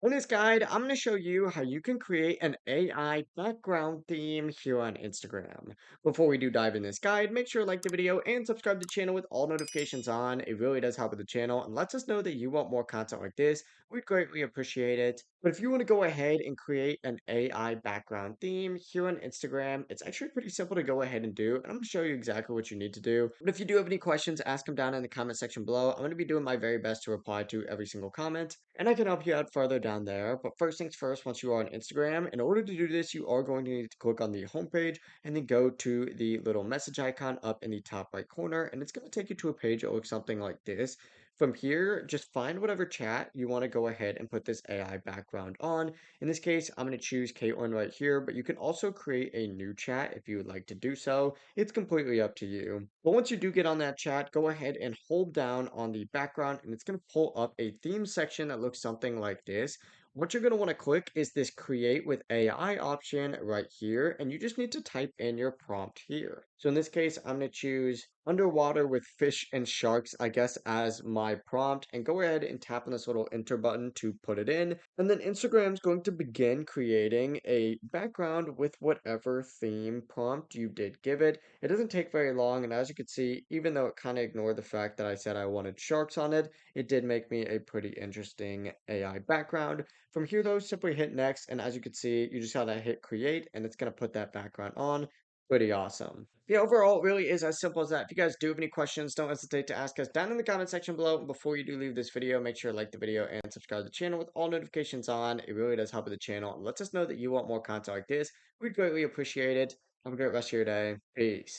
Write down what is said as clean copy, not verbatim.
In this guide, I'm going to show you how you can create an AI background theme here on Instagram. Before we do dive in this guide, make sure to like the video and subscribe to the channel with all notifications on. It really does help with the channel and lets us know that you want more content like this. We'd greatly appreciate it. But if you want to go ahead and create an AI background theme here on Instagram, it's actually pretty simple to go ahead and do. And I'm going to show you exactly what you need to do. But if you do have any questions, ask them down in the comment section below. I'm going to be doing my very best to reply to every single comment and I can help you out further down there. But first things first, once you are on Instagram, in order to do this, you are going to need to click on the homepage and then go to the little message icon up in the top right corner. And it's going to take you to a page that looks something like this. From here, just find whatever chat you want to go ahead and put this AI background on. In this case, I'm going to choose Caitlin right here, but you can also create a new chat if you would like to do so. It's completely up to you. But once you do get on that chat, go ahead and hold down on the background and it's going to pull up a theme section that looks something like this. What you're going to want to click is this create with AI option right here, and you just need to type in your prompt here. So in this case, I'm going to choose underwater with fish and sharks, I guess, as my prompt, and go ahead and tap on this little enter button to put it in. And then Instagram's going to begin creating a background with whatever theme prompt you did give it. It doesn't take very long, and as you can see, even though it kind of ignored the fact that I said I wanted sharks on it, it did make me a pretty interesting AI background. From here though, simply hit next, and as you can see, you just gotta hit create, and it's gonna put that background on. Pretty awesome. Yeah, overall, it really is as simple as that. If you guys do have any questions, don't hesitate to ask us down in the comment section below. Before you do leave this video, make sure to like the video and subscribe to the channel with all notifications on. It really does help with the channel and lets us know that you want more content like this. We'd greatly appreciate it. Have a great rest of your day. Peace.